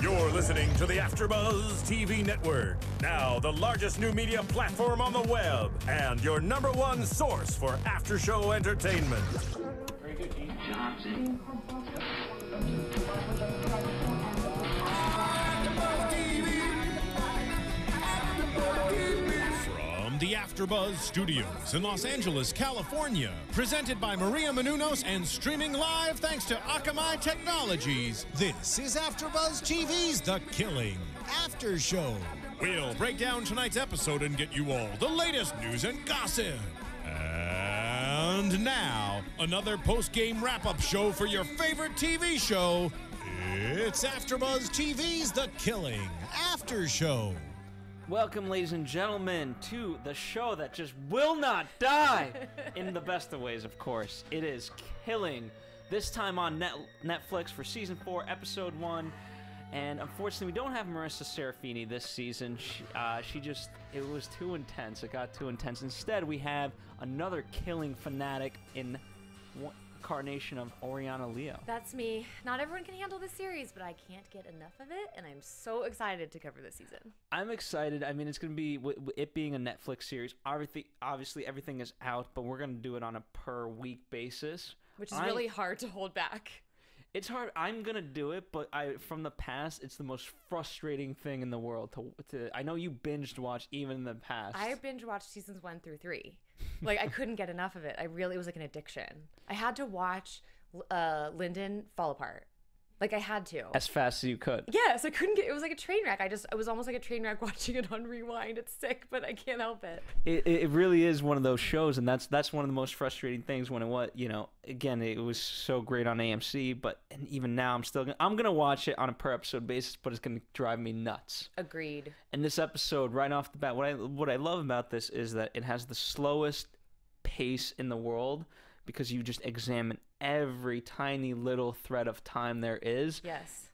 You're listening to the AFTERBUZZ TV network, now the largest new media platform on the web, and your #1 source for after-show entertainment. Very good, Gene Johnson. From the AFTERBUZZ Studios in Los Angeles, California, presented by Maria Menounos and streaming live thanks to Akamai Technologies, this is AFTERBUZZ TV's The Killing After Show. We'll break down tonight's episode and get you all the latest news and gossip. And now, another post-game wrap-up show for your favorite TV show. It's AFTERBUZZ TV's The Killing After Show. Welcome, ladies and gentlemen, to the show that just will not die. In the best of ways, of course. It is Killing. This time on Netflix for Season 4, Episode 1. And unfortunately, we don't have Marissa Serafini this season. It was too intense. It got too intense. Instead, we have another killing fanatic in incarnation of Oriana Leo. That's me. Not everyone can handle this series, but I can't get enough of it, and I'm so excited to cover this season. I'm excited. I mean, it's going to be, it being a Netflix series, obviously everything is out, but we're going to do it on a per-week basis. Which is really hard to hold back. It's hard. I'm going to do it, but from the past, it's the most frustrating thing in the world. I know you binged watch even in the past. I binge watched seasons 1 through 3. Like, I couldn't get enough of it. It was like an addiction. I had to watch Lyndon fall apart. Like, I had to. As fast as you could. Yes, I couldn't get, it was like a train wreck. It was almost like a train wreck watching it on rewind. It's sick, but I can't help it. It really is one of those shows, and that's one of the most frustrating things when again, it was so great on AMC, and even now I'm gonna watch it on a per episode basis, but it's gonna drive me nuts. Agreed. And this episode, right off the bat, what I love about this is that it has the slowest pace in the world, because you just examine every tiny little thread of time there is. Yes.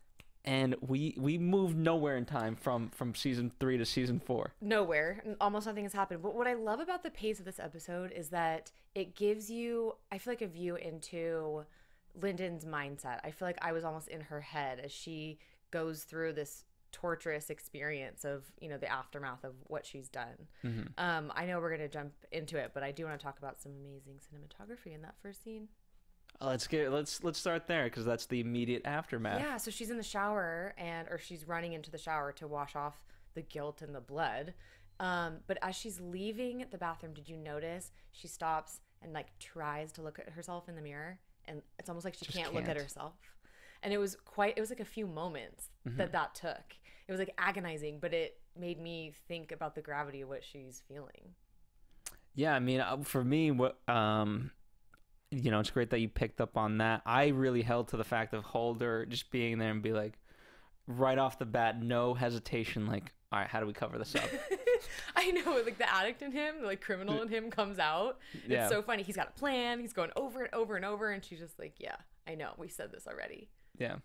And we moved nowhere in time from season 3 to season 4. Nowhere. Almost nothing has happened. But what I love about the pace of this episode is that it gives you, I feel like, a view into Lyndon's mindset. I feel like I was almost in her head as she goes through this torturous experience of, the aftermath of what she's done. Mm-hmm. I know we're going to jump into it, but I do want to talk about some amazing cinematography in that first scene. Let's start there, because that's the immediate aftermath. Yeah, so she's in the shower, or she's running into the shower to wash off the guilt and the blood. But as she's leaving the bathroom, did you notice she stops and tries to look at herself in the mirror, and it's almost like she can't look at herself. And it was like a few moments that took. It was agonizing, but it made me think about the gravity of what she's feeling. Yeah, I mean, for me, it's great that you picked up on that. I really held to the fact of Holder just being there and be like, right off the bat, no hesitation, all right, how do we cover this up? I know, the addict in him, the criminal in him comes out. Yeah. It's so funny. He's got a plan. He's going over and over and over, and she's just like, yeah, I know. We said this already. Yeah.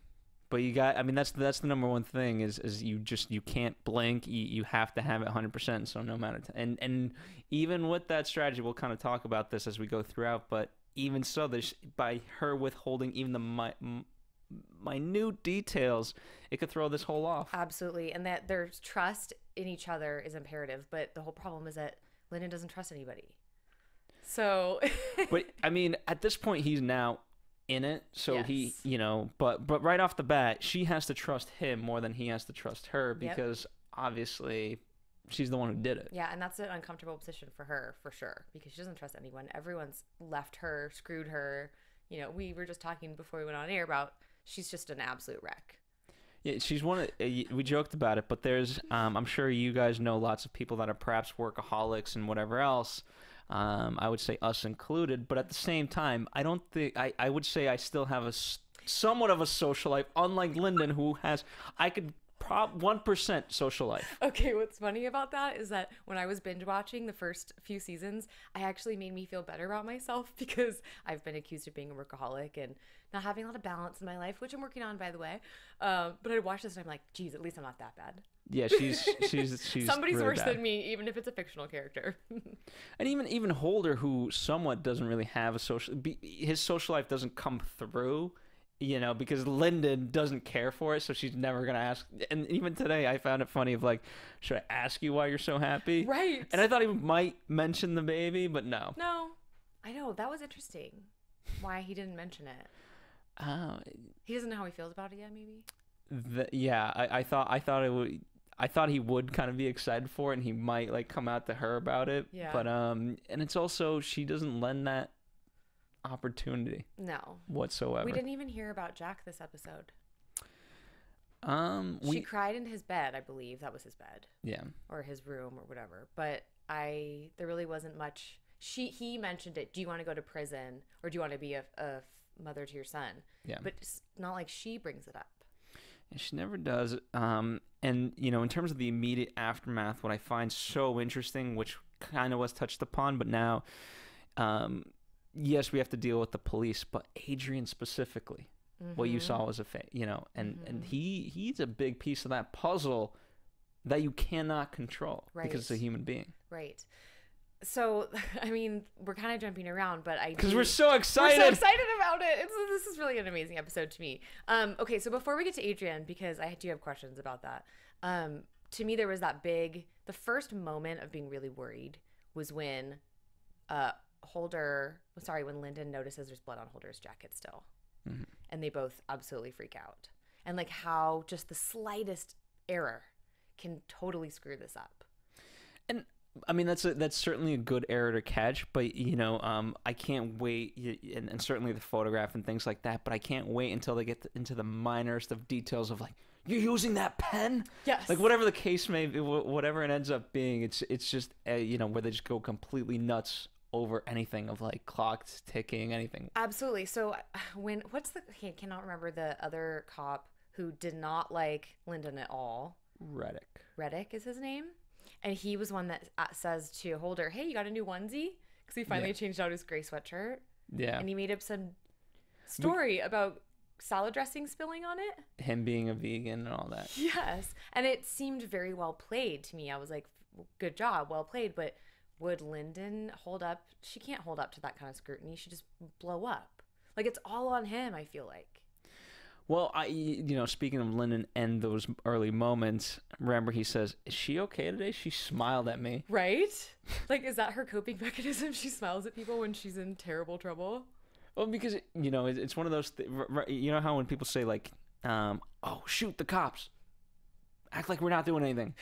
But that's the #1 thing is you can't blink. You have to have it 100%. So no matter, and even with that strategy, we'll kind of talk about this as we go throughout, but even so, by her withholding even the minute details, it could throw this whole off. Absolutely. And that there's trust in each other is imperative. But the whole problem is that Lyndon doesn't trust anybody. So. But I mean, at this point, he's now in it. So yes. he, but right off the bat, she has to trust him more than he has to trust her, because obviously she's the one who did it. Yeah, and that's an uncomfortable position for her, for sure, because she doesn't trust anyone. Everyone's left her, screwed her. We were just talking before we went on air about she's just an absolute wreck. Yeah, she's we joked about it, but there's, I'm sure you guys know lots of people that are perhaps workaholics and whatever else. I would say us included, but at the same time, I don't think, I would say I still have somewhat of a social life, unlike Lyndon, who has, 1% social life. Okay, what's funny about that is that when I was binge watching the first few seasons, I actually made me feel better about myself, because I've been accused of being a workaholic and not having a lot of balance in my life, which I'm working on, by the way. But I watched this and I'm like, geez, at least I'm not that bad. Yeah, she's somebody's really worse bad. than me, even if it's a fictional character. And even Holder, who somewhat doesn't really have his social life doesn't come through You know, because Lyndon doesn't care for it, so she's never gonna ask. And even today, I found it funny of like, should I ask you why you're so happy? Right. And I thought he might mention the baby, but no. No, I know, that was interesting. Why he didn't mention it? He doesn't know how he feels about it yet, maybe. Yeah, I thought it would. I thought he would kind of be excited for it, and he might like come out to her about it. Yeah. But and it's also she doesn't lend that opportunity. No. Whatsoever. We didn't even hear about Jack this episode. She cried in his bed, I believe. That was his bed. Yeah. Or his room or whatever. But there really wasn't much. He mentioned it. Do you want to go to prison or do you want to be a mother to your son? Yeah. But it's not like she brings it up. Yeah, she never does. And you know, in terms of the immediate aftermath, what I find so interesting, which kind of was touched upon, but now, yes, we have to deal with the police, but Adrian specifically, what you saw was and he's a big piece of that puzzle that you cannot control because it's a human being. Right. So, I mean, we're kind of jumping around, but because we're so excited. We're so excited about it. This is really an amazing episode to me. Okay, so before we get to Adrian, because I do have questions about that. To me, there was the first moment of being really worried was when when Lyndon notices there's blood on Holder's jacket still. Mm-hmm. And they both absolutely freak out. And like how just the slightest error can totally screw this up. And I mean, that's certainly a good error to catch, but you know, I can't wait, and certainly the photograph and things like that, but I can't wait until they get into the minorest of details of like, you're using that pen? Yes. Like whatever the case may be, whatever it ends up being, it's just, you know, where they just go completely nuts over anything of like clocks ticking, anything. Absolutely. So I cannot remember the other cop who did not like Lyndon at all. Reddick is his name. And he was one that says to Holder, hey, you got a new onesie? Because he finally changed out his gray sweatshirt. Yeah. And he made up some story about salad dressing spilling on it. Him being a vegan and all that. Yes. And it seemed very well played to me. I was like, good job, well played. But would Lyndon hold up? She can't hold up to that kind of scrutiny. She just blow up. Like, it's all on him, I feel like. Well, speaking of Lyndon and those early moments, remember he says, is she okay today? She smiled at me. Right? Like, is that her coping mechanism? She smiles at people when she's in terrible trouble? Well, because, you know, it's one of those, you know how when people say like, oh, shoot the cops. Act like we're not doing anything.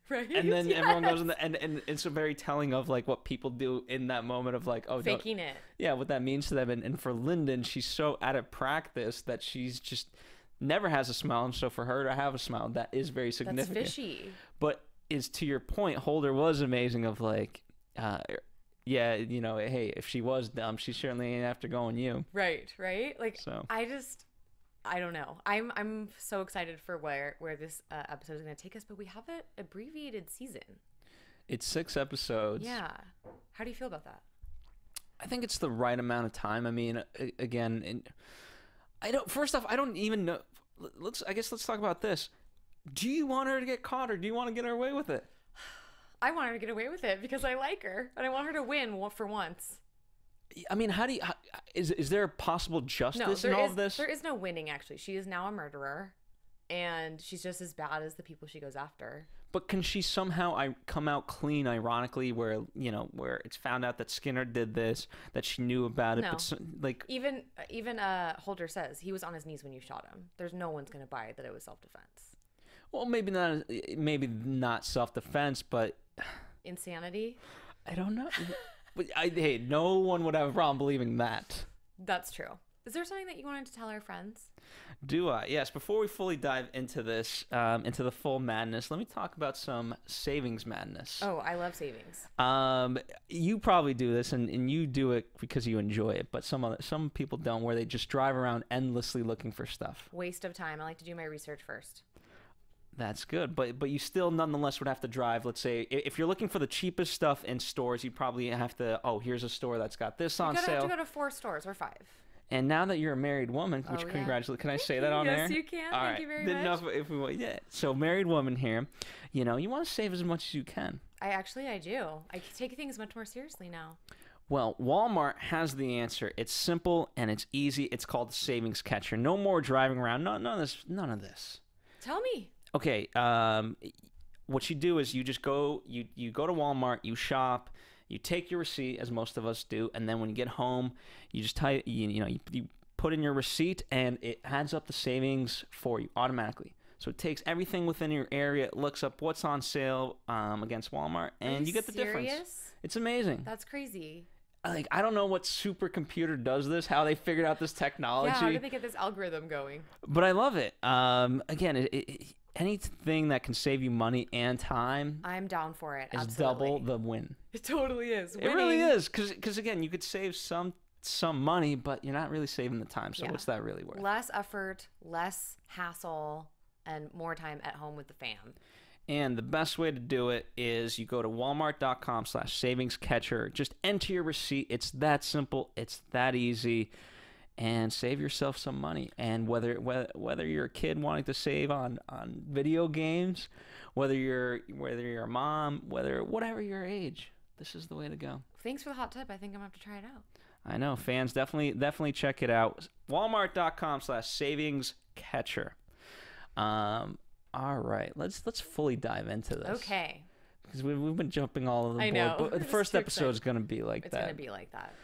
Right? And then everyone goes in and it's a very telling of like what people do in that moment of like, oh, faking it. Yeah, what that means to them. And for Lyndon, she's so out of practice that she's just never has a smile. And so for her to have a smile, that is very significant. That's fishy. But is to your point, Holder was amazing of like, yeah, you know, hey, if she was dumb, she certainly ain't after going you. Right. Like, so. I don't know. I'm so excited for where this episode is going to take us, but we have an abbreviated season. It's 6 episodes. Yeah. How do you feel about that? I think it's the right amount of time. I mean, again, first off, I don't even know. Let's talk about this. Do you want her to get caught or do you want to get her away with it? I want her to get away with it because I like her and I want her to win for once. I mean, is there possible justice in all of this? There is no winning, actually. She is now a murderer, and she's just as bad as the people she goes after. But can she somehow come out clean, ironically, where it's found out that Skinner did this, that she knew about it? No. But like even Holder says he was on his knees when you shot him. There's no one's gonna buy that it was self-defense. Well, maybe not self-defense, but insanity. I don't know. But hey, no one would have a problem believing that. That's true. Is there something that you wanted to tell our friends? Do I? Yes. Before we fully dive into this, into the full madness, let me talk about some savings madness. Oh, I love savings. You probably do this, and you do it because you enjoy it, but some people don't, where they just drive around endlessly looking for stuff. Waste of time. I like to do my research first. That's good, but you still nonetheless would have to drive. Let's say if you're looking for the cheapest stuff in stores, you probably have to. Oh, here's a store that's got this on sale. You have to go to 4 stores or 5. And now that you're a married woman, which congratulations, can I say that on there? Yes, you can. All Thank you very much. Didn't know if we want. Yeah. So married woman here, you want to save as much as you can. I do. I take things much more seriously now. Well, Walmart has the answer. It's simple and it's easy. It's called the Savings Catcher. No more driving around. None of this. Tell me. Okay. What you do is you just go. You go to Walmart. You shop. You take your receipt, as most of us do, and then when you get home, you just type. You put in your receipt, and it adds up the savings for you automatically. So it takes everything within your area, it looks up what's on sale against Walmart, and you get the difference. It's amazing. That's crazy. Like, I don't know what supercomputer does this, how they figured out this technology. Yeah, how did they get this algorithm going? But I love it. Again, anything that can save you money and time, I'm down for it. is Absolutely. double the win. It totally is. It really is, because again, you could save some money, but you're not really saving the time. So what's that really worth? Less effort, less hassle, and more time at home with the fam. And the best way to do it is you go to walmart.com/savingscatcher. Just enter your receipt. It's that simple. It's that easy. And save yourself some money. And whether you're a kid wanting to save on video games, whether you're a mom, whatever your age, this is the way to go. Thanks for the hot tip. I think I'm going to have to try it out. I know. Fans, definitely check it out. walmart.com/savingscatcher. All right, let's fully dive into this. Okay. Because we've been jumping all over the board. I know. But the first episode is going to be like that. It's going to be like that.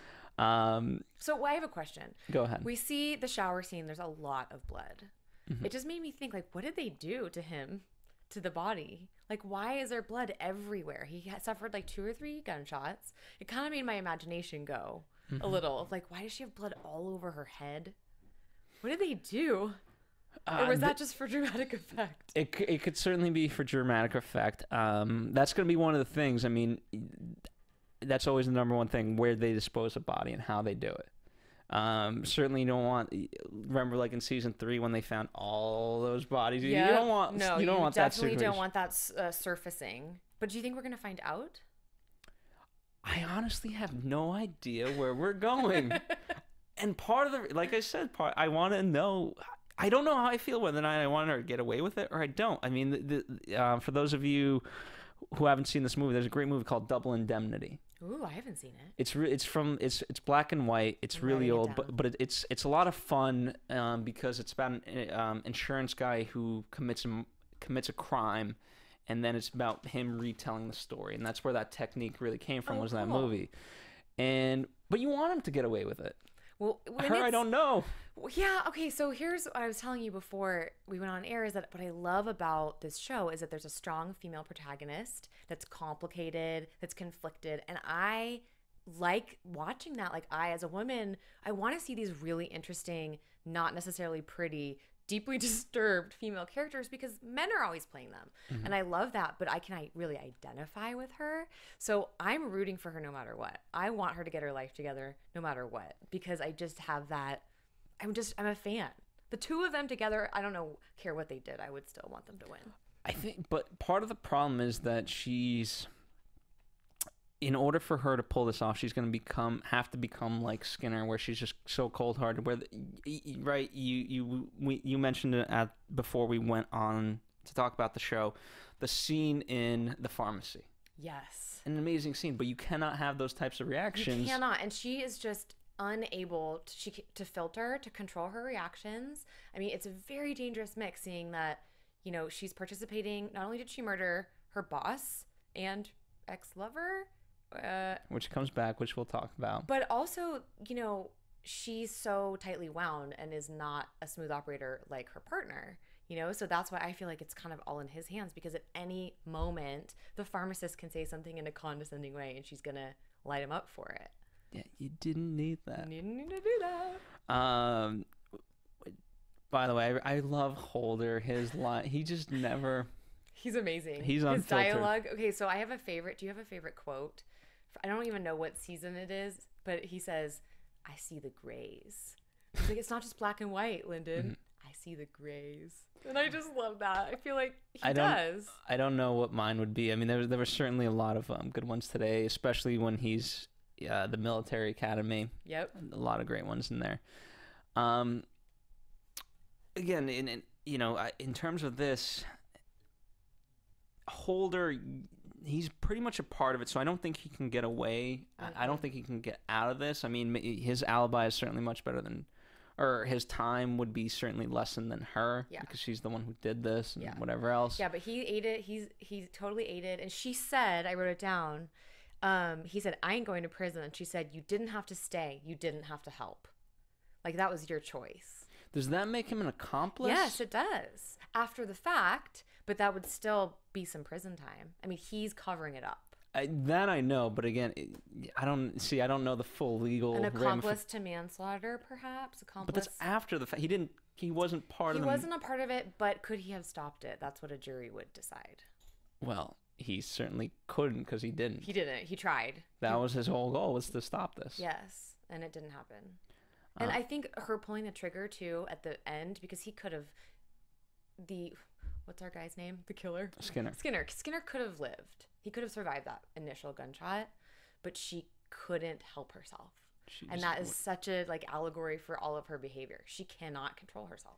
So I have a question. Go ahead. We see the shower scene. There's a lot of blood. Mm-hmm. It just made me think, like, what did they do to him, to the body? Like, why is there blood everywhere? He suffered like 2 or 3 gunshots. It kind of made my imagination go a little. Of like, why does she have blood all over her head? What did they do? Or was that just for dramatic effect? It could certainly be for dramatic effect. That's going to be one of the things. I mean, that's always the number one thing, where they dispose of body and how they do it. Certainly you don't want, remember like in season 3 when they found all those bodies, you don't want that definitely don't want that surfacing. But do you think we're going to find out? I honestly have no idea where we're going. And part of the, like I said, I want to know. I don't know how I feel whether or not I want her to get away with it or I don't. I mean, for those of you who haven't seen this movie, there's a great movie called Double Indemnity. Ooh, I haven't seen it. It's black and white. It's really old, but it's a lot of fun because it's about an insurance guy who commits a crime, and then it's about him retelling the story, and that's where that technique really came from. Was that movie, but you want him to get away with it. Well, I don't know. Yeah, okay, so here's what I was telling you before we went on air, is that what I love about this show is that there's a strong female protagonist that's complicated, that's conflicted, and I like watching that. Like, as a woman, I want to see these really interesting, not necessarily pretty, deeply disturbed female characters, because men are always playing them. Mm-hmm. And I love that, but I really identify with her. So I'm rooting for her no matter what. I want her to get her life together no matter what, because I just have that. I'm a fan. The two of them together, I don't care what they did. I would still want them to win. I think, but part of the problem is that in order for her to pull this off, she's going to have to become like Skinner, where she's just so cold-hearted. Where, right? You mentioned it before we went on to talk about the show, the scene in the pharmacy. Yes, an amazing scene, but you cannot have those types of reactions. You cannot, and she is just unable to filter, to control her reactions. I mean, it's a very dangerous mix, seeing that, she's participating. Not only did she murder her boss and ex-lover, which comes back, which we'll talk about, but also, she's so tightly wound and is not a smooth operator like her partner, so that's why I feel like it's kind of all in his hands, because at any moment the pharmacist can say something in a condescending way and she's gonna light him up for it. Yeah, you didn't need that. You didn't need to do that. By the way, I love Holder. His line, he just never. He's amazing. He's unfiltered. His dialogue. Okay, so I have a favorite. Do you have a favorite quote? I don't even know what season it is, but he says, "I see the grays." He's like, it's not just black and white, Lyndon. Mm-hmm. I see the grays, and I just love that. I feel like he does. I don't know what mine would be. I mean, there were certainly a lot of good ones today, especially when he's. The military academy. Yep. A lot of great ones in there. Again, in terms of this, Holder, he's pretty much a part of it, so I don't think he can get away. I don't think he can get out of this. I mean, his alibi is certainly much better than, or his time would be certainly lessened than her, because she's the one who did this and whatever else. Yeah, but he aided. He totally aided, and she said, I wrote it down. He said, "I ain't going to prison," and she said, "You didn't have to stay. You didn't have to help. Like that was your choice." Does that make him an accomplice? Yes, it does. After the fact, but that would still be some prison time. I mean, he's covering it up. That I know, but again, I don't know the full legal. An accomplice to manslaughter, perhaps. But that's after the fact. He wasn't part of it. He wasn't a part of it, but could he have stopped it? That's what a jury would decide. Well, he certainly couldn't because he didn't. He didn't. He tried. That was his whole goal, was to stop this. Yes, and it didn't happen. And I think her pulling the trigger, too, at the end, because he could have... What's our guy's name? The killer? Skinner. Skinner could have lived. He could have survived that initial gunshot, but she couldn't help herself. And that is such a allegory for all of her behavior. She cannot control herself.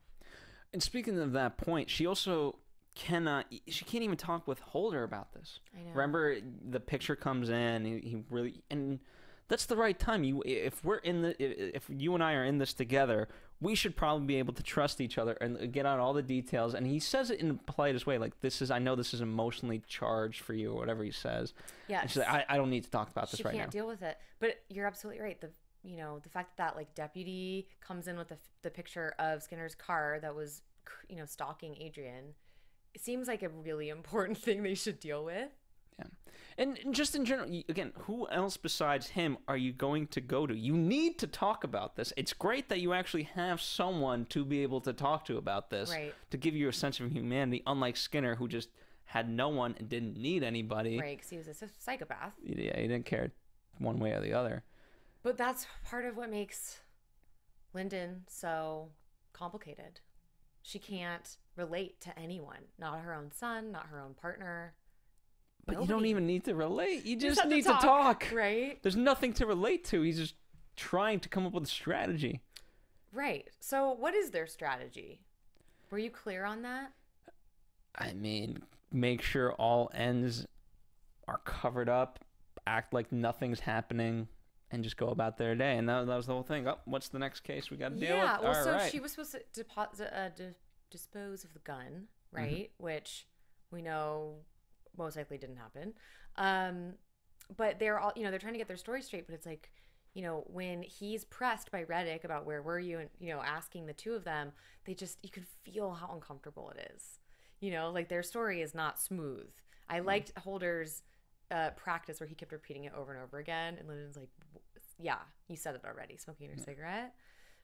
And speaking of that point, she also can't even talk with Holder about this. I know. Remember, the picture comes in, he really... And that's the right time. If you and I are in this together, we should probably be able to trust each other and get out all the details. And he says it in the politest way, like, I know this is emotionally charged for you, or whatever he says. Yeah. She's like, I don't need to talk about this right now. She can't deal with it. But you're absolutely right. The fact that deputy comes in with the picture of Skinner's car that was, stalking Adrian, it seems like a really important thing they should deal with. Yeah. And just in general, again, who else besides him are you going to go to? You need to talk about this. It's great that you actually have someone to be able to talk to about this, right, to give you a sense of humanity, unlike Skinner, who just had no one and didn't need anybody. Right, because he was a psychopath. Yeah, he didn't care one way or the other. But that's part of what makes Lyndon so complicated. She can't relate to anyone. Not her own son, not her own partner. But Nobody. You don't even need to relate. You just need to talk. Right? There's nothing to relate to. He's just trying to come up with a strategy. Right. So what is their strategy? Were you clear on that? I mean, make sure all ends are covered up, act like nothing's happening, and just go about their day. And that was the whole thing. Oh, what's the next case we got to deal with? Yeah, well, all so right. she was supposed to dispose of the gun, right? Mm-hmm. Which we know most likely didn't happen. But they're all, they're trying to get their story straight, but it's like, when he's pressed by Reddick about where were you and, asking the two of them, you can feel how uncomfortable it is. Their story is not smooth. I liked Holder's practice where he kept repeating it over and over again. And Lyndon's like, yeah, you said it already, smoking your cigarette.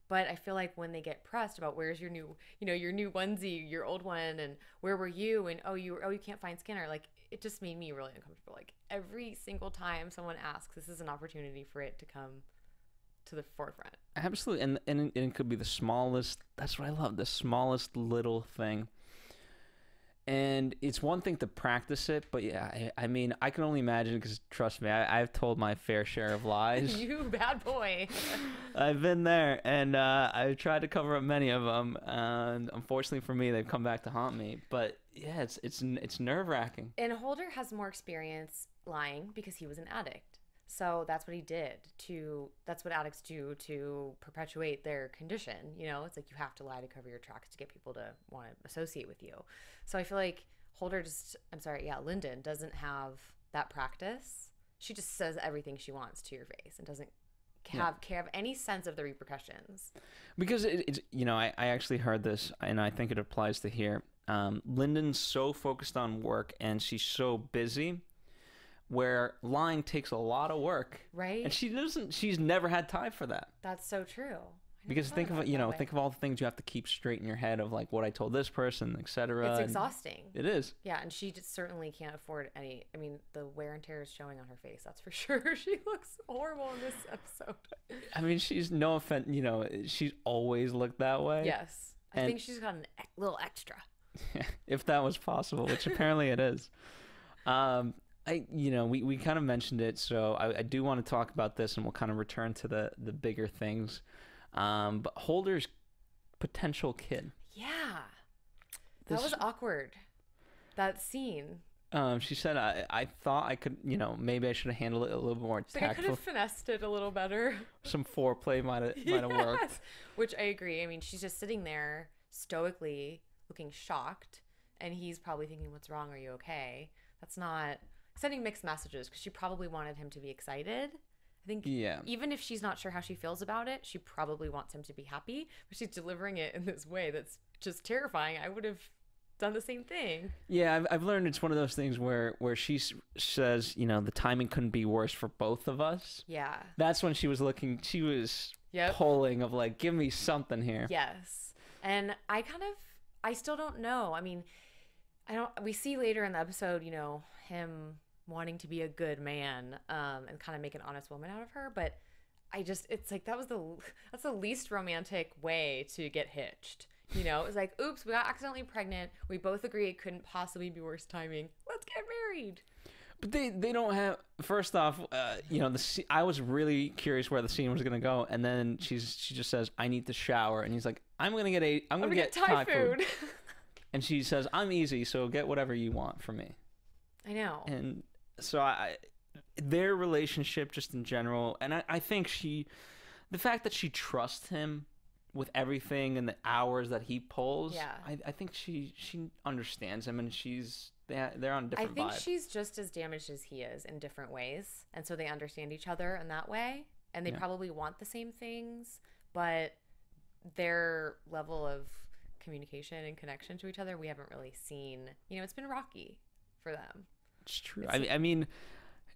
But I feel like when they get pressed about where's your new, your new onesie, your old one, and where were you, and you can't find Skinner, it just made me really uncomfortable. Every single time someone asks, this is an opportunity for it to come to the forefront. Absolutely, and it could be the smallest. That's what I love, the smallest little thing. And it's one thing to practice it, but yeah, I mean, I can only imagine, because trust me, I've told my fair share of lies. You bad boy. I've been there, and I've tried to cover up many of them, and unfortunately for me, they've come back to haunt me. But yeah, it's nerve-wracking. And Holder has more experience lying because he was an addict. So that's what he did that's what addicts do to perpetuate their condition. It's like you have to lie to cover your tracks to get people to want to associate with you. So I feel like Lyndon doesn't have that practice. She just says everything she wants to your face and doesn't have any sense of the repercussions. Because it's I actually heard this, and I think it applies to here. Lyndon's so focused on work and she's so busy, where lying takes a lot of work, right? And she's never had time for that. That's so true. Because think of all the things you have to keep straight in your head of what I told this person, etc. It's exhausting. It is. Yeah, and she just certainly can't afford any. I mean, the wear and tear is showing on her face. That's for sure. She looks horrible in this episode. I mean, she's no offense. She's always looked that way. Yes, I think she's got a little extra. If that was possible, which apparently it is. We kind of mentioned it, so I do want to talk about this, and we'll kind of return to the bigger things. But Holder's potential kid. Yeah. That was awkward. That scene. She said, I thought I could, you know, maybe I should have handled it a little bit more She's like, I could tactful. have finessed it a little better. Some foreplay might have worked. Yes. Which I agree. I mean, she's just sitting there stoically looking shocked, and he's probably thinking, what's wrong? Are you okay? That's not sending mixed messages, because she probably wanted him to be excited. I think even if she's not sure how she feels about it, she probably wants him to be happy, but she's delivering it in this way that's just terrifying. I would have done the same thing. Yeah, I've learned it's one of those things where she says, you know, the timing couldn't be worse for both of us. Yeah. That's when she was pulling of like, give me something here. Yes. And I still don't know. I mean, we see later in the episode, you know, him wanting to be a good man, and kind of make an honest woman out of her. But it's like, that's the least romantic way to get hitched. You know, it was like, oops, we got accidentally pregnant. We both agree it couldn't possibly be worse timing. Let's get married. But they don't have. First off, you know, I was really curious where the scene was gonna go, and then she just says, "I need to shower," and he's like, "I'm gonna get Thai food." And she says, "I'm easy, so get whatever you want from me." I know. And so their relationship just in general, and I think the fact that she trusts him with everything and the hours that he pulls, I think she understands him, and they're on different vibes. I think she's just as damaged as he is in different ways, and so they understand each other in that way, and they probably want the same things, but their level of communication and connection to each other, we haven't really seen. You know, it's been rocky for them. It's true. I mean,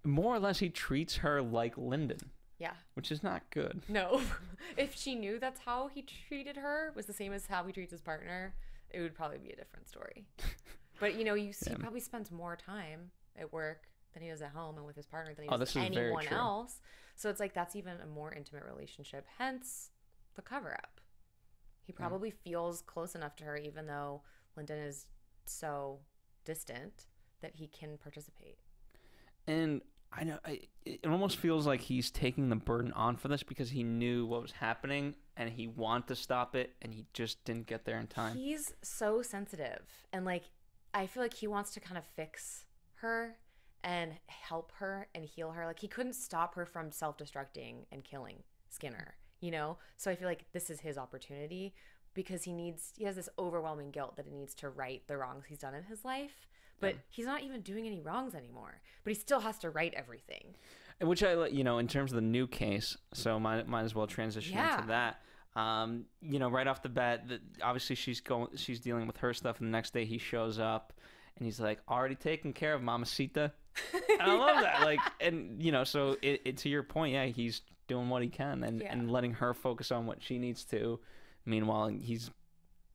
more or less, he treats her like Lyndon. Yeah. Which is not good. No. If she knew that's how he treated her, was the same as how he treats his partner, it would probably be a different story. But, you know, he probably spends more time at work than he does at home and with his partner than he does with anyone else. So it's like, that's even a more intimate relationship. Hence, the cover-up. He probably feels close enough to her, even though Lyndon is so distant, that he can participate. And I know it almost feels like he's taking the burden on for this, because he knew what was happening and he wanted to stop it, and he just didn't get there in time. He's so sensitive, and like, I feel like he wants to kind of fix her and help her and heal her. Like, he couldn't stop her from self-destructing and killing Skinner, you know? So I feel like this is his opportunity, because he has this overwhelming guilt that he needs to right the wrongs he's done in his life. But he's not even doing any wrongs anymore. But he still has to right everything. Which you know, in terms of the new case, so might as well transition into that. You know, right off the bat, obviously she's dealing with her stuff, and the next day he shows up, and he's like, already taken care of, Mamacita. And I love that. Like, and you know, so to your point, he's doing what he can, and letting her focus on what she needs to. Meanwhile, he's,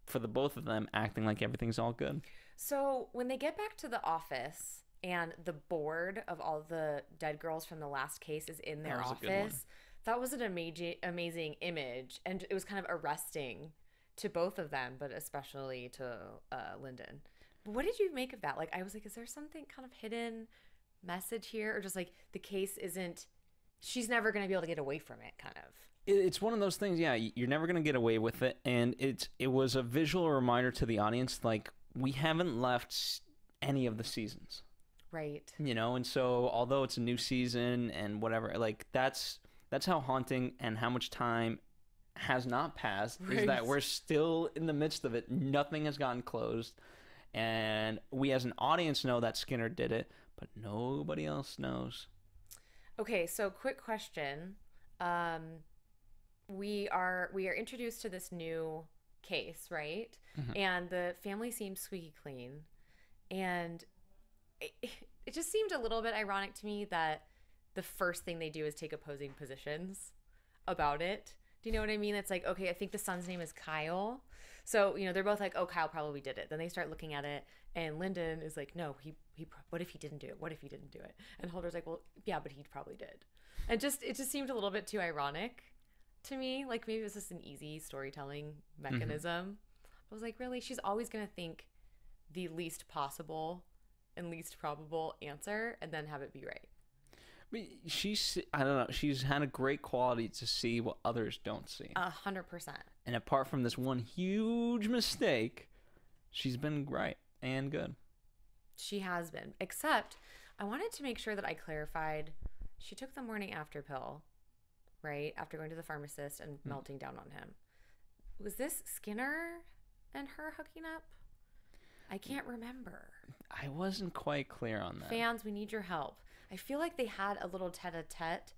for the both of them, acting like everything's all good. So when they get back to the office and the board of all the dead girls from the last case is in their office, that was an amazing image. And it was kind of arresting to both of them, but especially to Lyndon. What did you make of that? Like, I was like, is there something kind of hidden message here? Or just like, the case isn't, she's never going to be able to get away from it, kind of. It's one of those things, you're never going to get away with it. And it was a visual reminder to the audience, like, we haven't left any of the seasons. Right. You know, and so although it's a new season and whatever, like, that's how haunting and how much time has not passed, is that we're still in the midst of it. Nothing has gotten closed. And we as an audience know that Skinner did it, but nobody else knows. Okay, so quick question. We are introduced to this new case, right? Mm-hmm. And the family seems squeaky clean, and it just seemed a little bit ironic to me that the first thing they do is take opposing positions about it. Do you know what I mean? It's like, okay, I think the son's name is Kyle, so you know, they're both like, oh, Kyle probably did it. Then they start looking at it, and Lyndon is like, no, he what if he didn't do it? What if he didn't do it? And Holder's like, well, yeah, but he probably did. And it just seemed a little bit too ironic to me. Like, maybe it was just an easy storytelling mechanism. Mm-hmm. I was like, really? She's always going to think the least possible and least probable answer and then have it be right. But I don't know, she's had a great quality to see what others don't see. 100%. And apart from this one huge mistake, she's been great and good. She has been. Except, I wanted to make sure that I clarified. She took the morning after pill, right? After going to the pharmacist and melting down on him. Was this Skinner and her hooking up? I can't remember. I wasn't quite clear on that. Fans, we need your help. I feel like they had a little tete-a-tete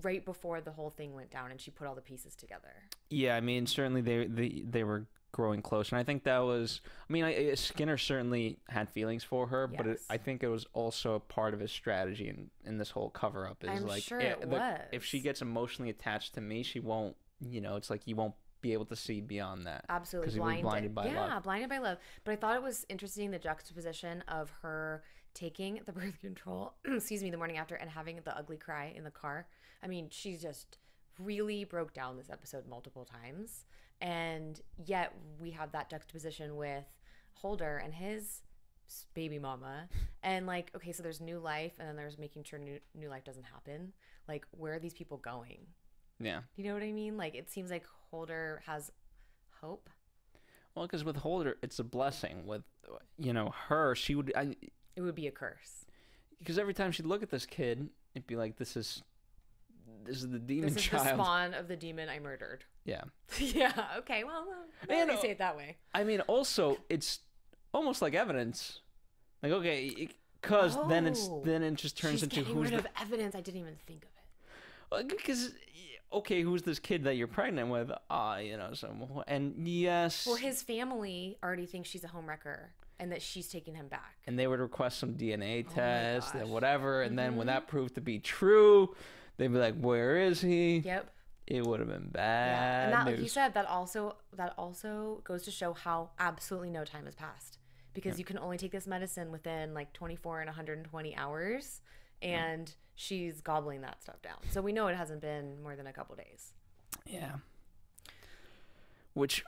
right before the whole thing went down and she put all the pieces together. Yeah, I mean, certainly they were growing closer. And I think that was, I mean, Skinner certainly had feelings for her, but I think it was also a part of his strategy in this whole cover-up. Is I'm like, sure it was. If she gets emotionally attached to me, she won't, it's like you won't be able to see beyond that. Absolutely. Blinded by love. Yeah, blinded by love. But I thought it was interesting, the juxtaposition of her taking the birth control, the morning after, and having the ugly cry in the car. I mean, she just really broke down this episode multiple times. And yet we have that juxtaposition with Holder and his baby mama. And like, okay, so there's new life, and then there's making sure new life doesn't happen. Like, where are these people going? Yeah. You know what I mean? Like, it seems like Holder has hope. Well, because with Holder, it's a blessing. With, her, she would... It would be a curse. Because every time she'd look at this kid, it'd be like, this is the demon child. This is the spawn of the demon I murdered. Yeah. Yeah, okay, well, I say it that way. I mean, also, it's almost like evidence. Like, okay, because then it just turns She's into who's rid of evidence. I didn't even think of it. Because, okay, who's this kid that you're pregnant with? And yes. Well, his family already thinks she's a homewrecker and that she's taking him back. And they would request some DNA test and whatever. And then when that proved to be true, they'd be like, where is he? Yep. It would have been bad and that, news. like you said, that also goes to show how absolutely no time has passed. Because you can only take this medicine within like 24 and 120 hours. And she's gobbling that stuff down. So we know it hasn't been more than a couple days. Yeah. Which,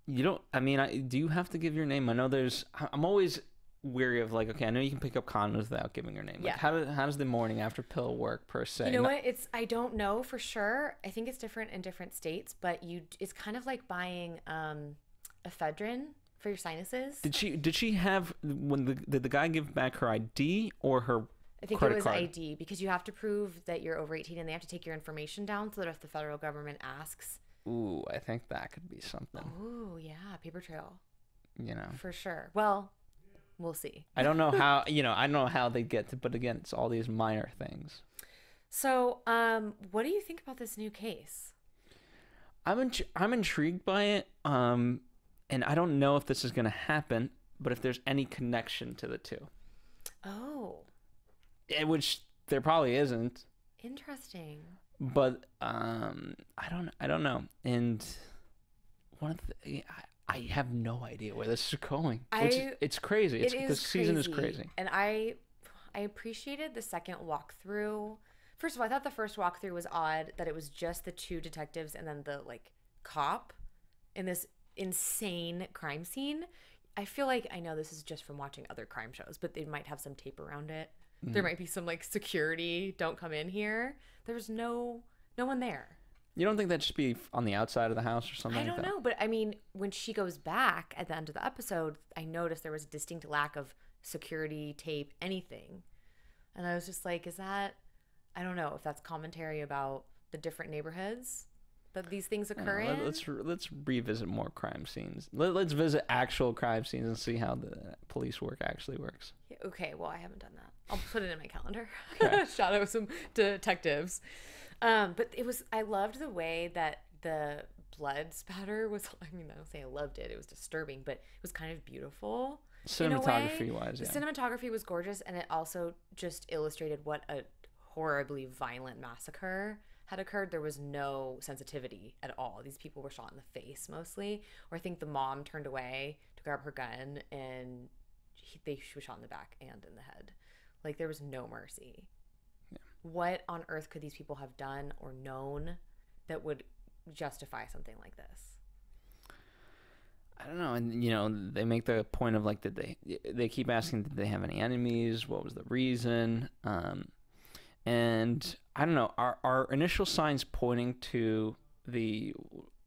do you have to give your name? I know I'm always weary of like, okay, I know you can pick up condoms without giving your name. Like, how does the morning after pill work per se? You know what? I don't know for sure. I think it's different in different states, but it's kind of like buying ephedrine for your sinuses. Did she have, did the guy give back her ID or her I think it was ID, because you have to prove that you're over 18 and they have to take your information down so that if the federal government asks. Ooh, I think that could be something. Ooh, yeah, paper trail. For sure. Well, we'll see. I don't know how, I don't know how they get to, but again, it's all these minor things. So, what do you think about this new case? I'm intrigued by it. And I don't know if this is going to happen, but if there's any connection to the two. Oh. Which there probably isn't. Interesting. But I don't know. And I have no idea where this is going. It's crazy. This season is crazy. And I appreciated the second walkthrough. First of all, I thought the first walkthrough was odd that it was just the two detectives and then the like cop in this insane crime scene. I feel like I know this is just from watching other crime shows, but they might have some tape around it. There might be some like security, don't come in here. There's no one there. You don't think that should be on the outside of the house or something like that? I don't know, but I mean, when she goes back at the end of the episode, I noticed there was a distinct lack of security, tape, anything. And I was just like, I don't know if that's commentary about the different neighborhoods that these things occur in. Let's revisit more crime scenes. Let's visit actual crime scenes and see how the police work actually works. Yeah, okay, well, I haven't done that. I'll put it in my calendar. Okay. Shout out some detectives. But I loved the way that the blood spatter was. I mean, I don't say I loved it. It was disturbing, but it was kind of beautiful. Cinematography-wise, yeah. The cinematography was gorgeous, and it also just illustrated what a horribly violent massacre had occurred. There was no sensitivity at all. These people were shot in the face mostly, or I think the mom turned away to grab her gun, and she was shot in the back and in the head. Like, there was no mercy. Yeah. What on earth could these people have done or known that would justify something like this? I don't know. And, they make the point of, like, they keep asking, did they have any enemies? What was the reason? And I don't know. Are initial signs pointing to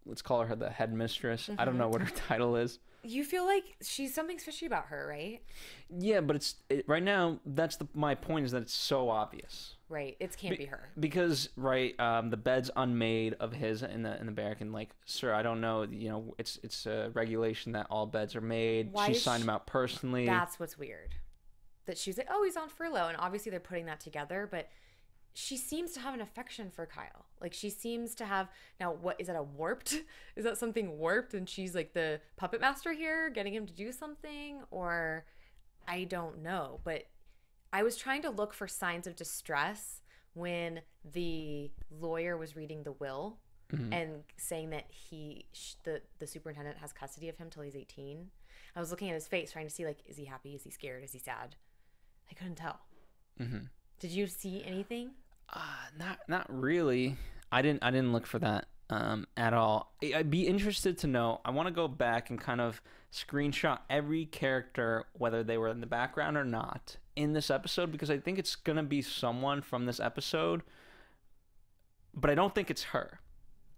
let's call her the headmistress? I don't know what her title is. You feel like she's something's fishy about her, right? Yeah, but right now. That's my point is that it's so obvious. Right, it can't be her because the bed's unmade of his in the barrack, and like, sir, I don't know, it's a regulation that all beds are made. She signed him out personally. That's what's weird. That she's like, oh, he's on furlough, and obviously they're putting that together, but she seems to have an affection for Kyle. Like, she seems to have, now what is that, a warped? Is that something warped and she's like the puppet master here getting him to do something? Or I don't know, but I was trying to look for signs of distress when the lawyer was reading the will and saying that the superintendent has custody of him till he's 18. I was looking at his face trying to see, like, is he happy? Is he scared? Is he sad? I couldn't tell. Did you see anything? Not really. I didn't look for that at all. I'd be interested to know. I want to go back and kind of screenshot every character, whether they were in the background or not, in this episode, because I think it's gonna be someone from this episode, but I don't think it's her.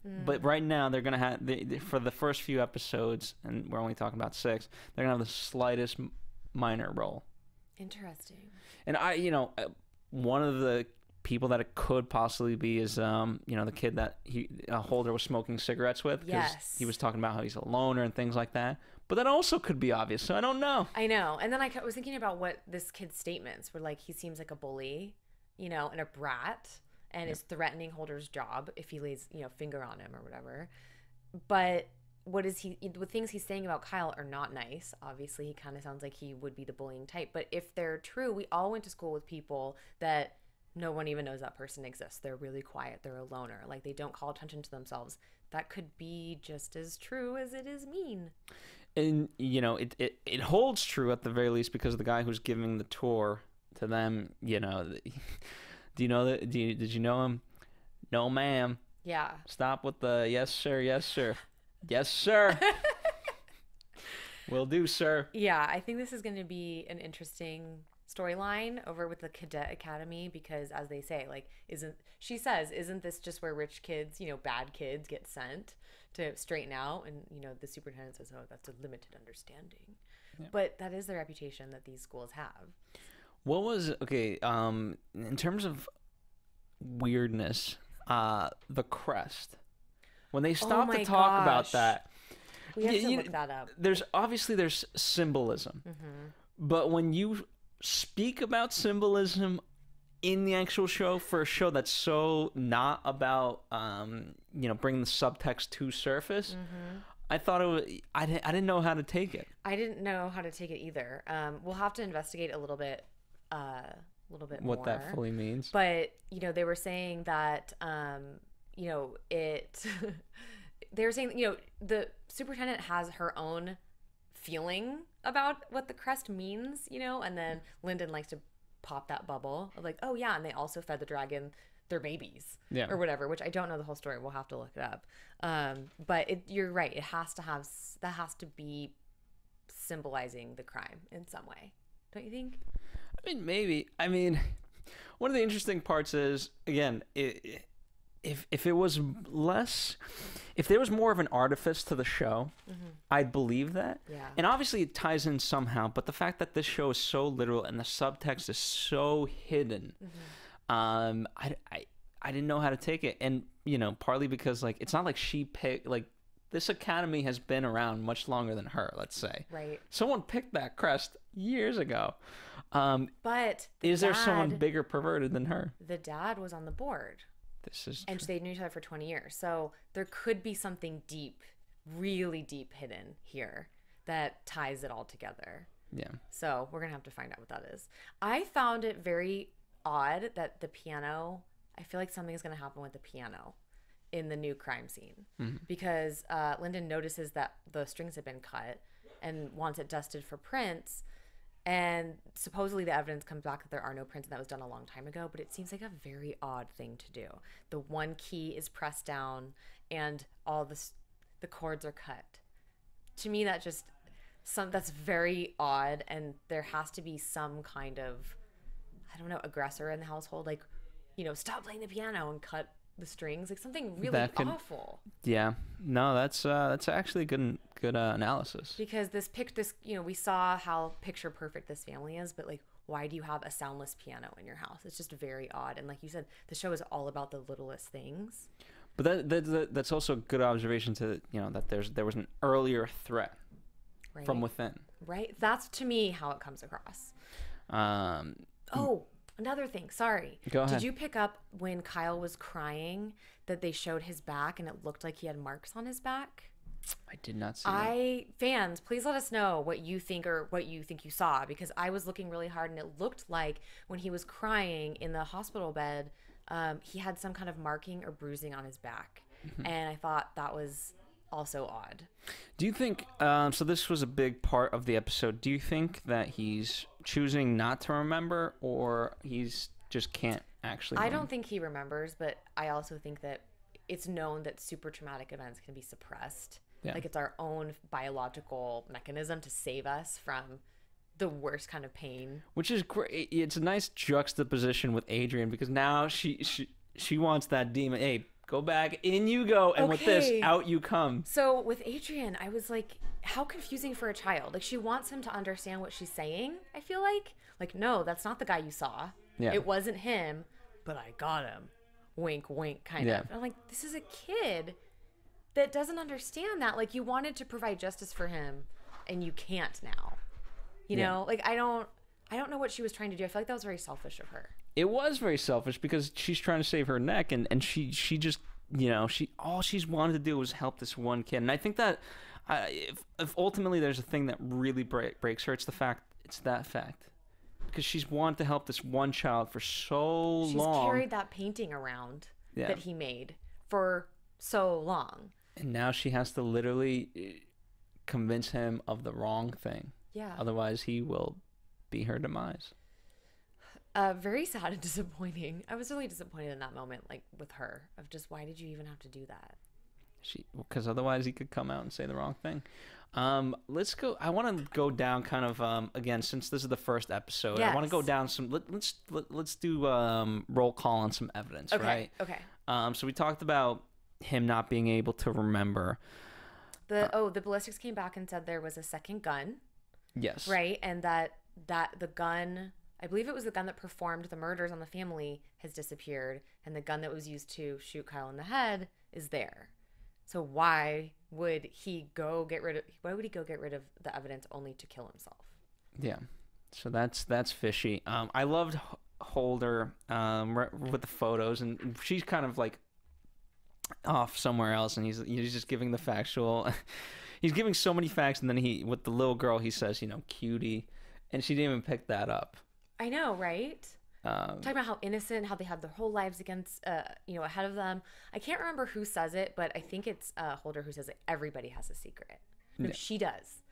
But right now they're gonna have for the first few episodes, and we're only talking about 6. They're gonna have the slightest minor role. Interesting. And one of the people that it could possibly be is the kid that Holder was smoking cigarettes with, because he was talking about how he's a loner and things like that. But that also could be obvious, so I don't know. I know. And then I was thinking about what this kid's statements were like. He seems like a bully, and a brat, and is threatening Holder's job if he lays, finger on him or whatever. But the things he's saying about Kyle are not nice. Obviously, he kind of sounds like he would be the bullying type. But if they're true, we all went to school with people that no one even knows that person exists. They're really quiet. They're a loner. Like, they don't call attention to themselves. That could be just as true as it is mean. And, it holds true at the very least, because the guy who's giving the tour to them, do you know that? Did you know him? No, ma'am. Yeah. Stop with the yes, sir, yes, sir. Yes, sir. Will do, sir. Yeah, I think this is going to be an interesting storyline over with the Cadet Academy, because, as they say, like, isn't this just where rich kids, bad kids get sent to straighten out? And, the superintendent says, oh, that's a limited understanding. Yeah. But that is the reputation that these schools have. In terms of weirdness, the crest. When they stop to talk about that, we have to look that up. There's symbolism, but when you speak about symbolism in the actual show, for a show that's so not about bringing the subtext to surface, I thought it was. I didn't know how to take it. I didn't know how to take it either. We'll have to investigate a little bit what more. that fully means. But they were saying that they were saying the superintendent has her own feeling about what the crest means, and then Lyndon likes to pop that bubble of like, oh yeah, and they also fed the dragon their babies, or whatever, which I don't know the whole story. We'll have to look it up. But you're right, it has to be symbolizing the crime in some way, don't you think? I mean, maybe. One of the interesting parts is, again, if it was less, if there was more of an artifice to the show, I'd believe that. Yeah. And obviously it ties in somehow, but the fact that this show is so literal and the subtext is so hidden, I didn't know how to take it. And, partly because, like, it's not like she picked, like, this academy has been around much longer than her, let's say. Right. Someone picked that crest years ago. But there someone bigger perverted than her? The dad was on the board. This is and true. They knew each other for 20 years. So there could be something deep, really deep hidden here that ties it all together. Yeah. So we're going to have to find out what that is. I found it very odd that the piano, I feel like something is going to happen with the piano in the new crime scene. Because Lyndon notices that the strings have been cut and wants it dusted for prints. And supposedly the evidence comes back that there are no prints, and that was done a long time ago, but it seems like a very odd thing to do. The one key is pressed down and all the chords are cut. To me, that's very odd, and there has to be some kind of, I don't know, aggressor in the household, like, stop playing the piano and cut the strings, like something really That could- awful. Yeah. No, that's actually good analysis. Because this, you know, we saw how picture perfect this family is, but like, why do you have a soundless piano in your house? It's just very odd. And like you said, the show is all about the littlest things. But that's also a good observation to, you know, that there was an earlier threat Right. from within. Right. That's to me how it comes across. Oh, another thing. Sorry. Go ahead. Did you pick up when Kyle was crying that they showed his back and it looked like he had marks on his back? I did not see that. Fans, please let us know what you think or what you think you saw, because I was looking really hard and it looked like when he was crying in the hospital bed, he had some kind of marking or bruising on his back. And I thought that was also odd. Do you think, so this was a big part of the episode, do you think that he's choosing not to remember, or he's just can't actually I remember? don't think he remembers, but I also think that it's known that super traumatic events can be suppressed. Yeah. Like it's our own biological mechanism to save us from the worst kind of pain. Which is great. It's a nice juxtaposition with Adrian, because now she wants that demon. Hey, go back, in you go, and with this, Okay. out you come. So with Adrian, I was like, how confusing for a child. Like she wants him to understand what she's saying, I feel like. Like, no, that's not the guy you saw. Yeah. It wasn't him, but I got him. Wink, wink, kind Yeah. of. And I'm like, this is a kid that doesn't understand that. Like you wanted to provide justice for him and you can't now. You Yeah. know, like I don't know what she was trying to do. I feel like that was very selfish of her. It was very selfish, because she's trying to save her neck, and she just, you know, all she's wanted to do was help this one kid. And I think that if ultimately there's a thing that really breaks her, it's that fact. Because she's wanted to help this one child for so She's long. carried that painting around Yeah. that he made for so long. And now she has to literally convince him of the wrong thing. Yeah. Otherwise, he will be her demise. Very sad and disappointing. I was really disappointed in that moment, like with her, of just why did you even have to do that? Because otherwise he could come out and say the wrong thing. Let's go. I want to go down kind of again, since this is the first episode. I want to Yes. go down some. Let's do roll call on some evidence, Okay. right? Okay. So we talked about him not being able to remember. The ballistics came back and said there was a second gun, Yes. right? And that the gun, I believe it was the gun that performed the murders on the family, has disappeared, and the gun that was used to shoot Kyle in the head is there. So why would he go get rid of the evidence only to kill himself? Yeah. So that's fishy. I loved Holder with the photos, and she's kind of like off somewhere else, and he's just giving the factual. He's giving so many facts, and then with the little girl he says, you know, cutie, and she didn't even pick that up. I know, right? Talking about how innocent, how they had their whole lives against, ahead of them. I can't remember who says it, but I think it's Holder who says it. Everybody has a secret. No, Yeah. she does.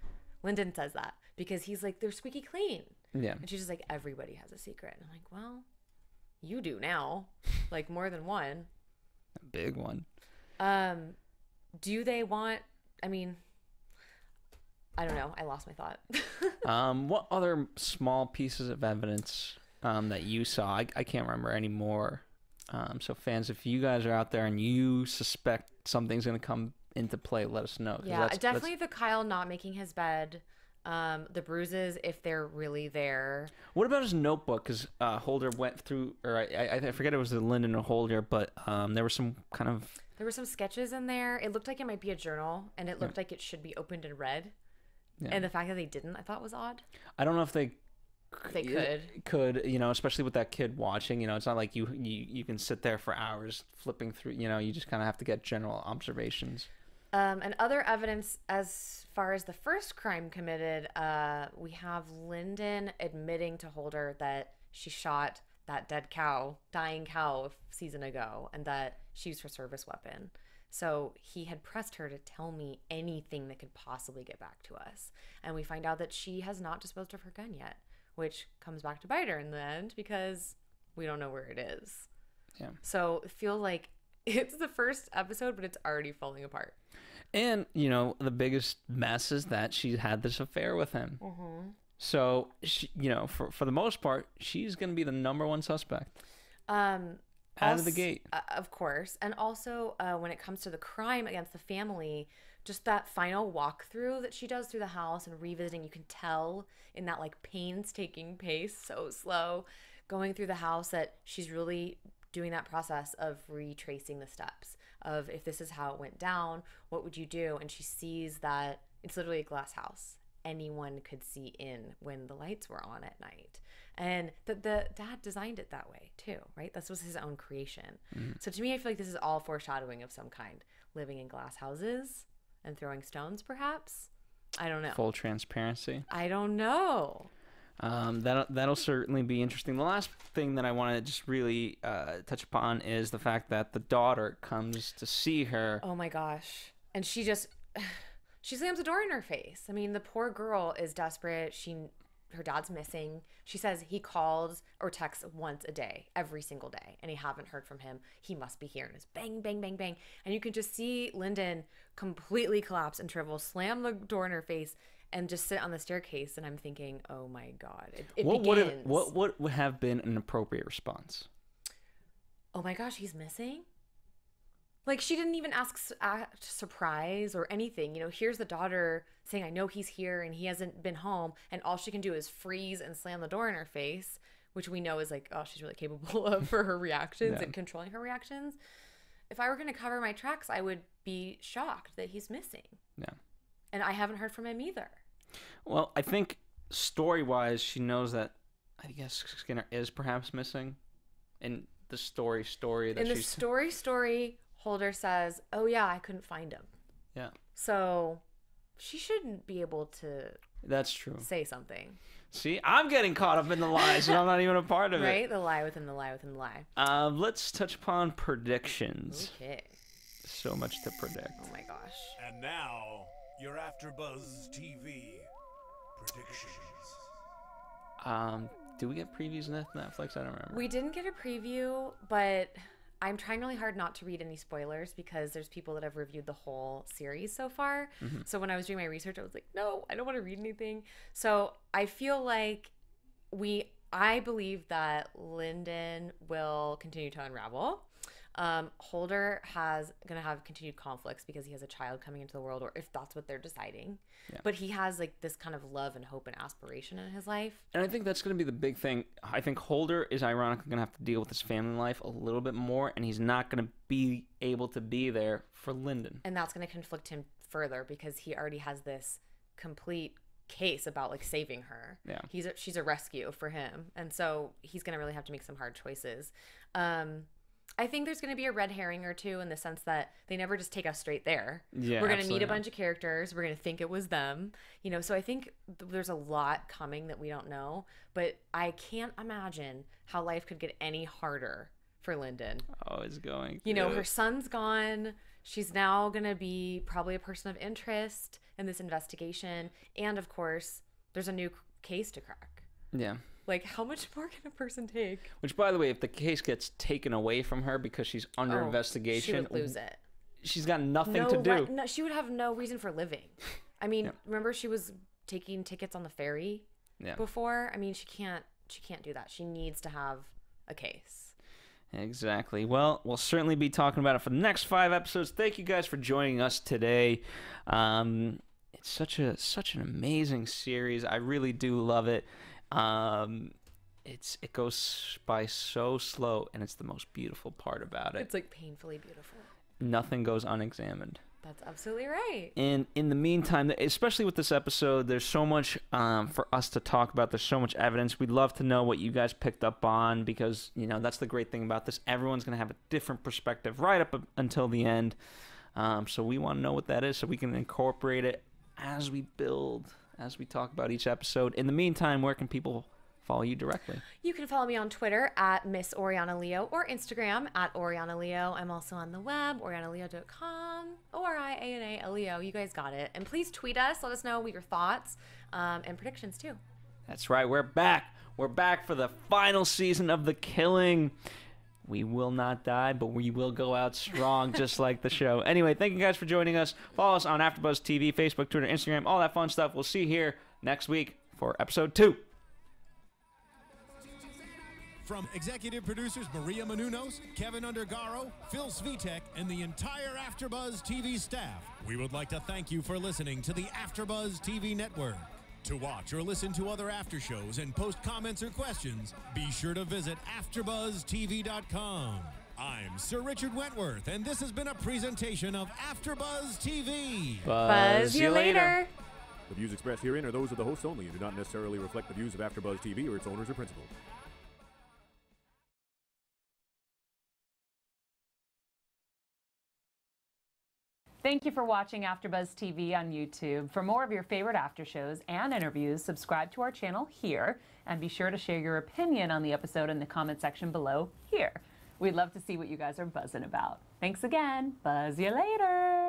Lyndon says that because he's like, they're squeaky clean. Yeah. And she's just like, everybody has a secret. And I'm like, well, you do now, like more than one. A big one. Do they want? I mean, I don't know. I lost my thought. What other small pieces of evidence that you saw? I can't remember anymore. So fans, if you guys are out there and you suspect something's going to come into play, let us know. 'Cause Yeah, definitely the Kyle not making his bed, the bruises if they're really there. What about his notebook? Because Holder went through, or I forget it was the Lyndon or Holder, but there was some kind of... There were some sketches in there. It looked like it might be a journal, and it looked like it should be opened and read. Yeah. And the fact that they didn't, I thought was odd. I don't know if they could. you know, especially with that kid watching. You know, it's not like you can sit there for hours flipping through. You know, you just kind of have to get general observations. And other evidence as far as the first crime committed, we have Lyndon admitting to Holder that she shot that dying cow a season ago, and that she used her service weapon. So he had pressed her to tell me anything that could possibly get back to us. And we find out that she has not disposed of her gun yet, which comes back to bite her in the end because we don't know where it is. Yeah. So it feels like it's the first episode, but it's already falling apart. And, you know, the biggest mess is that she had this affair with him. Mm-hmm. So, she, you know, for the most part, she's going to be the #1 suspect. out of the gate. Of course. And also, when it comes to the crime against the family, just that final walkthrough that she does through the house and revisiting, you can tell in that like painstaking pace, so slow, going through the house, that she's really doing that process of retracing the steps of, if this is how it went down, what would you do? And she sees that it's literally a glass house. Anyone could see in when the lights were on at night. And the dad designed it that way too, right? This was his own creation. So to me, I feel like this is all foreshadowing of some kind. Living in glass houses and throwing stones, perhaps? I don't know. Full transparency. I don't know. That'll certainly be interesting. The last thing that I want to just really touch upon is the fact that the daughter comes to see her. Oh my gosh. And she slams the door in her face. I mean, the poor girl is desperate. Her dad's missing. She says he calls or texts once a day, every single day, and he haven't heard from him. He must be here. And it's bang, bang, bang, bang. And you can just see Lyndon completely collapse and shrivel, slam the door in her face, and just sit on the staircase. And I'm thinking, oh my God. What would have been an appropriate response? Oh my gosh, he's missing? Like, she didn't even act surprise or anything. You know, here's the daughter saying, I know he's here and he hasn't been home. And all she can do is freeze and slam the door in her face, which we know is like, oh, she's really capable of for her reactions and controlling her reactions. If I were going to cover my tracks, I would be shocked that he's missing. Yeah. And I haven't heard from him either. Well, I think story-wise, she knows that, I guess, Skinner is perhaps missing. In the story that she's... In the story... Holder says, oh yeah, I couldn't find him. Yeah. So she shouldn't be able to... That's true. ...say something. See, I'm getting caught up in the lies and I'm not even a part of it. Right? The lie within the lie within the lie. Let's touch upon predictions. Okay. So much to predict. Oh my gosh. And now, your AfterBuzz TV predictions. Do we get previews on Netflix? I don't remember. We didn't get a preview, but... I'm trying really hard not to read any spoilers because there's people that have reviewed the whole series so far. So when I was doing my research, I was like, no, I don't want to read anything. So I feel like I believe that Lyndon will continue to unravel. Holder gonna have continued conflicts because he has a child coming into the world, or if that's what they're deciding. Yeah. But he has like this kind of love and hope and aspiration in his life. And I think that's gonna be the big thing. I think Holder is ironically gonna have to deal with his family life a little bit more, and he's not gonna be able to be there for Lyndon. And that's gonna conflict him further because he already has this complete case about like saving her. Yeah. She's a rescue for him, and so he's gonna really have to make some hard choices. I think there's going to be a red herring or two in the sense that they never just take us straight there. Yeah, we're going to meet a bunch of characters. We're going to think it was them. You know, so I think there's a lot coming that we don't know. But I can't imagine how life could get any harder for Lyndon. Oh, it's going. You know, her son's gone. She's now going to be probably a person of interest in this investigation. And, of course, there's a new case to crack. Yeah. Like, how much more can a person take? Which, by the way, if the case gets taken away from her because she's under investigation... She would lose it. She's got nothing to do. No, she would have no reason for living. I mean, remember she was taking tickets on the ferry before? I mean, she can't do that. She needs to have a case. Exactly. Well, we'll certainly be talking about it for the next 5 episodes. Thank you guys for joining us today. It's such an amazing series. I really do love it. It goes by so slow, and it's the most beautiful part about it. It's like painfully beautiful. Nothing goes unexamined. That's absolutely right. And in the meantime, especially with this episode, there's so much for us to talk about. There's so much evidence. We'd love to know what you guys picked up on because, you know, that's the great thing about this. Everyone's going to have a different perspective right up until the end. So we want to know what that is so we can incorporate it as we build, as we talk about each episode. In the meantime, where can people follow you directly? You can follow me on Twitter at Miss Oriana Leo or Instagram at Oriana Leo. I'm also on the web, orianaleo.com, ORIANALEO. You guys got it. And please tweet us. Let us know what your thoughts and predictions too. That's right. We're back. We're back for the final season of The Killing. We will not die, but we will go out strong, just like the show. Anyway, thank you guys for joining us. Follow us on AfterBuzz TV, Facebook, Twitter, Instagram, all that fun stuff. We'll see you here next week for episode 2. From executive producers Maria Menounos, Kevin Undergaro, Phil Svitek, and the entire AfterBuzz TV staff, we would like to thank you for listening to the AfterBuzz TV network. To watch or listen to other after shows and post comments or questions, be sure to visit AfterBuzzTV.com. I'm Sir Richard Wentworth, and this has been a presentation of AfterBuzz TV. Buzz you later. The views expressed herein are those of the hosts only and do not necessarily reflect the views of AfterBuzz TV or its owners or principals. Thank you for watching AfterBuzz TV on YouTube. For more of your favorite after shows and interviews, subscribe to our channel here, and be sure to share your opinion on the episode in the comment section below here. We'd love to see what you guys are buzzing about. Thanks again. Buzz you later.